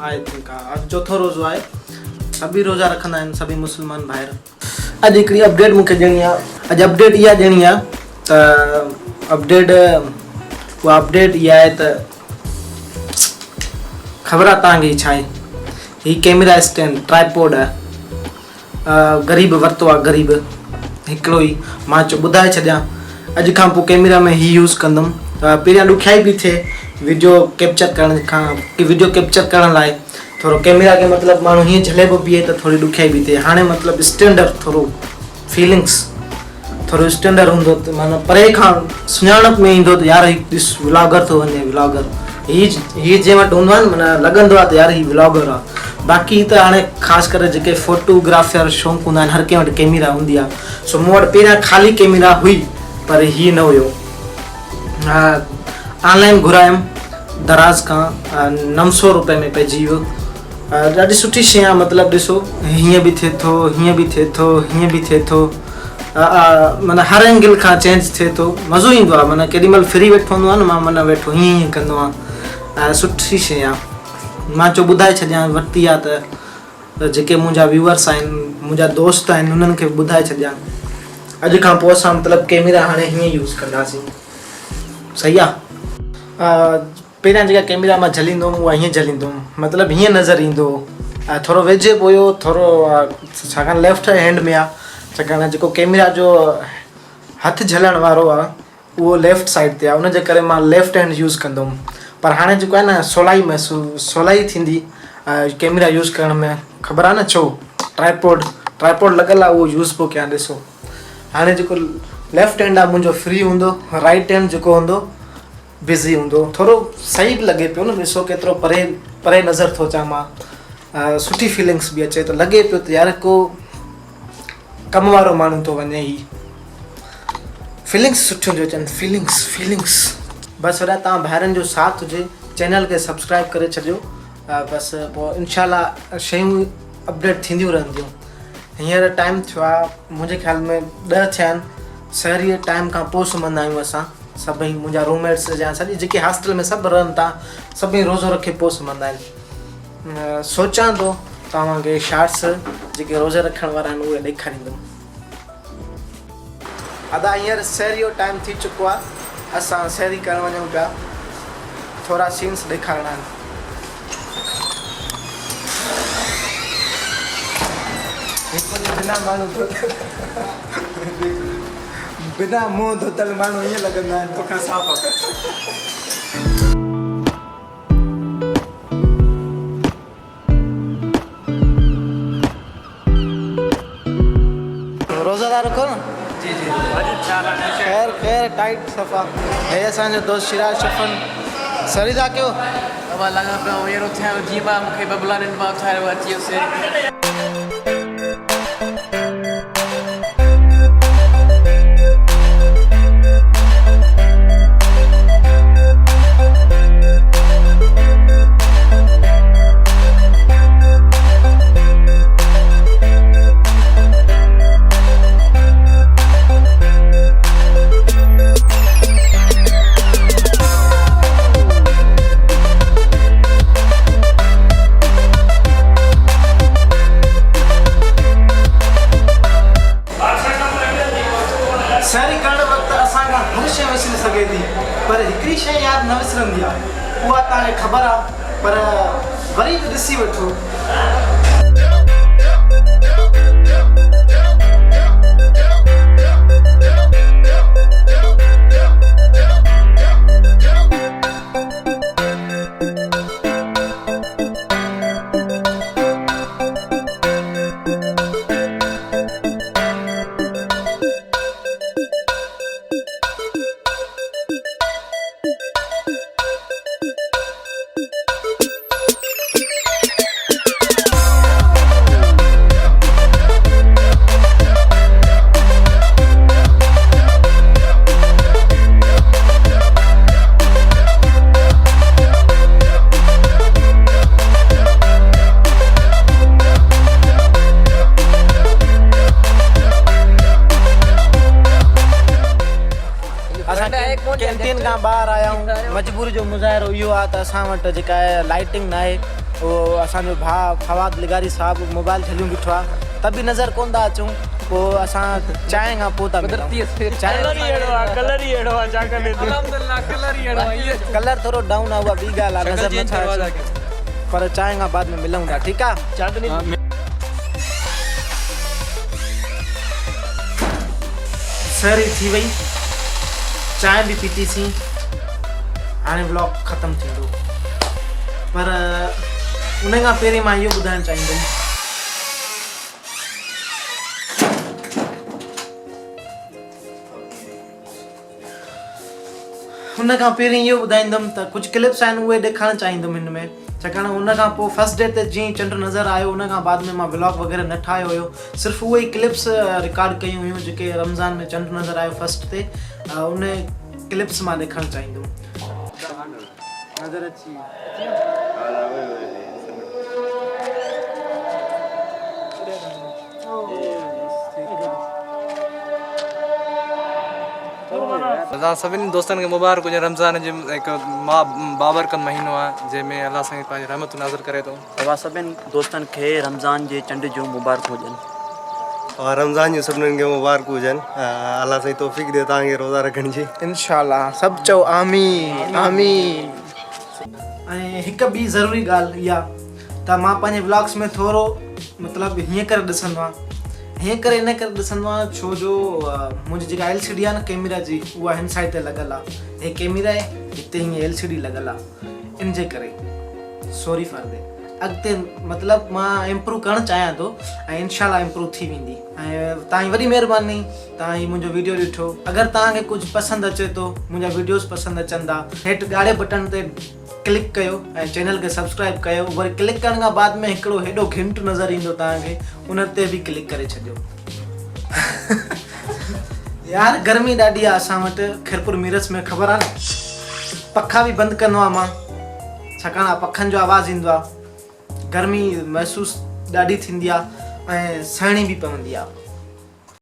I think आज चौथो रोज़ो आहे। सभी रोज़ा रखंदा आहिनि सभी मुस्लमान भाइर। अॼु हिकिड़ी अपडेट मूंखे ॾियणी आहे। अॼु अपडेट इहा ॾियणी आहे त अपडेट इहा आहे त ख़बर आहे तव्हांखे छा आहे। हीउ कैमरा स्टैंड ट्राइपॉड आहे। ग़रीब वरितो आहे, ग़रीब हिकिड़ो ई। मां ॿुधाए छॾियां अॼु खां पोइ कैमरा में हीउ यूज़ कंदुमि। पहिरियां ॾुखियाई बि थिए वीडियो कैप्चर करण लाइ। थोरो कैमरा खे मतिलबु माण्हू हीअं झले बीहे त थोरी ॾुखियाई बि थिए। हाणे मतिलबु स्टैंडर्ड थोरो फीलिंग्स थोरो स्टैंडर्ड हूंदो त माना परे खां सुञाणप में ईंदो त यार हीउ ॾिस व्लॉगर थो वञे। व्लॉगर हीअ जंहिं वटि हूंदो आहे न माना लॻंदो आहे त यार हीउ व्लॉगर आहे। बाक़ी त हाणे ख़ासि करे जेके फोटोग्राफर शौक़ु हूंदा आहिनि हर कंहिं वटि कैमरा हूंदी आहे। सो मूं वटि पहिरियां ख़ाली कैमरा हुई पर हीअ न हुयो। ऑनलाइन घुरायमि दराज़ खां 900 रुपए में पइजी वियो। ॾाढी सुठी शइ आहे। मतिलबु ॾिसो हीअं बि थिए थो, हीअं बि थिए थो, हीअं बि थिए थो। माना हर एंगल खां चेंज थिए थो। मज़ो ईंदो आहे। माना केॾीमहिल फ्री वेठो हूंदो आहे न मां माना वेठो हीअं हीअं कंदो आहियां। सुठी शइ आहे। मां ॿुधाए छॾियां वरिती आहे त जेके मुंहिंजा व्यूअर्स आहिनि, मुंहिंजा दोस्त आहिनि, उन्हनि खे ॿुधाए छॾियां अॼु खां पोइ असां मतिलबु कैमरा हाणे हीअं यूज़ कंदासीं। सही आहे। पहिरियां जेका कैमरा मां झलींदुमि उहा हीअं झलींदुमि, मतिलबु हीअं नज़र ईंदो। थोरो वेझे पोयो थोरो छाकाणि लेफ्ट हैंड में आहे। छाकाणि जेको कैमरा जो हथु झलण वारो आहे उहो लेफ्ट साइड ते आहे। उनजे करे मां लेफ्ट हैंड यूज़ कंदुमि। पर हाणे जेको आहे न सवलाई थींदी कैमरा यूज़ करण में। ख़बर आहे न छो? ट्राइपॉड लॻल आहे उहो यूज़ पियो कयां। ॾिसो हाणे जेको लेफ्ट हैंड आहे मुंहिंजो फ्री हूंदो, राइट हैंड जेको हूंदो बिज़ी हूंदो। थोरो सही बि लॻे पियो न। ॾिसो केतिरो परे नज़र थो अचां मां। सुठी फीलिंग्स बि अचे त लॻे पियो त यार को कम वारो माण्हू थो वञे। ही फीलिंग्स सुठियूं थियूं अचनि। फीलिंग्स बसि वॾा तव्हां भाइरनि जो साथ हुजे। चैनल खे सब्सक्राइब करे छॾियो। बसि पोइ इनशाला शयूं अपडेट थींदियूं रहंदियूं। हींअर टाइम थियो आहे मुंहिंजे ख़्याल में 10 थिया आहिनि। सहरीअ टाइम खां पोइ सुम्हंदा आहियूं असां सभई। मुंहिंजा रूममेट्स या सॼी जेके हॉस्टल में सभु रहनि था सभई रोज़ो रखे पोइ सुम्हंदा आहिनि। सोचां थो तव्हांखे शॉर्ट्स जेके रोज़े रखण वारा आहिनि उहे ॾेखारींदुमि। अदा हींअर सहरी जो टाइम थी चुको आहे। असां सहरी करणु वञूं पिया। थोरा सीन्स ॾेखारणा आहिनि। बिना मुंहुं धोतल माण्हू ईअं लॻंदा आहिनि तोखां साफ़ आहे। रोज़ादार रखो न। जी खैर टाइट सफ़ा। हे असांजो दोस्त शिराज शफन सरीदा कयो। अब लगा पे वेरो थे जीवा मुखे बबला ने बात थारे वाची से सहरी करण वक़्तु असांखां हर शइ विसरी सघे थी पर हिकिड़ी शइ यादि न विसरंदी आहे। उहा तव्हांखे ख़बर आहे पर वरी बि ॾिसी वठो। कैंटीन खां ॿाहिरि आया आहियूं। मजबूरी जो मुज़ाहिरो इहो आहे त असां वटि जेका आहे लाइटिंग न आहे। उहो असांजो भाउ फवाद लिगारी साहिबु मोबाइल झलियूं बीठो आहे त बि नज़र कोन था अचूं पोइ असां चांहि खां पोइ था मिलूं। कलर थोरो डाउन आहे उहा ॿी ॻाल्हि आहे नज़र नथा अचूं पर चांहि खां बाद में मिलूं था ठीकु आहे। सहरी थी वई चांहि बि पीतीसीं हाणे व्लॉग ख़तमु थींदो पर उन खां पहिरीं मां इहो ॿुधाइणु चाहींदुमि हुन खां पहिरीं इहो ॿुधाईंदुमि त कुझु क्लिप्स आहिनि उहे ॾेखारणु चाहींदुमि हिन में छाकाणि हुन खां पोइ फस्ट डे ते जीअं चंड नज़र आयो उन खां बाद में मां व्लॉग वग़ैरह न ठाहियो हुयो सिर्फ़ु उहे ई क्लिप्स रिकॉर्ड कयूं हुयूं जेके रमज़ान में चंड नज़र आयो फस्ट ते उन क्लिप्स मां ॾेखारणु चाहींदुमि। सभिनी दोस्तनि खे मुबारक हुजे रमज़ान जो हिकु बाबरकत महीनो आहे जंहिंमें अलाह साईं पंहिंजी रहमत नाज़िल करे थो। तव्हां सभिनी दोस्तनि खे रमज़ान जे चंड जूं मुबारक हुजनि और रमज़ान जूं सभिनीनि खे मुबारक हुजनि अलाह साईं तौफ़ीक़ ॾिए तव्हांखे रोज़ा रखण जी इंशाअल्लाह सभु चओ आमीन आमीन। ऐं हिकु ॿी ज़रूरी ॻाल्हि इहा त मां पंहिंजे व्लॉग्स में थोरो मतिलबु हीअं करे ॾिसंदो आहियां हीअं करे इन करे ॾिसंदो आहियां छो जो मुंहिंजी जेका LCD आहे न कैमरा जी उहा हिन साइड ते लॻल आहे हे कैमरा आहे हिते हीअं LCD लॻल आहे इन जे करे सॉरी फॉर दैट अॻिते मतिलबु मां इम्प्रूव करणु चाहियां थो ऐं इंशाअल्लाह इम्प्रूव थी वेंदी ऐं तव्हांजी वॾी महिरबानी तव्हां ही मुंहिंजो वीडियो ॾिठो अगरि तव्हांखे कुझु पसंदि अचे थो मुंहिंजा वीडियोस पसंदि अचनि था हेठि ॻाढ़े बटन ते क्लिक कयो ऐं चैनल खे सब्सक्राइब कयो वरी क्लिक करण खां बाद में हिकिड़ो हेॾो घंट नज़र ईंदो तव्हांखे उन ते बि क्लिक करे छॾियो। यार गर्मी ॾाढी आहे असां वटि खिरपुर मीरस में ख़बर आहे न पखा बि बंदि कंदो आहियां मां छाकाणि पखनि जो आवाज़ु ईंदो आहे गर्मी महसूसु ॾाढी थींदी आहे ऐं सहणी बि पवंदी आहे।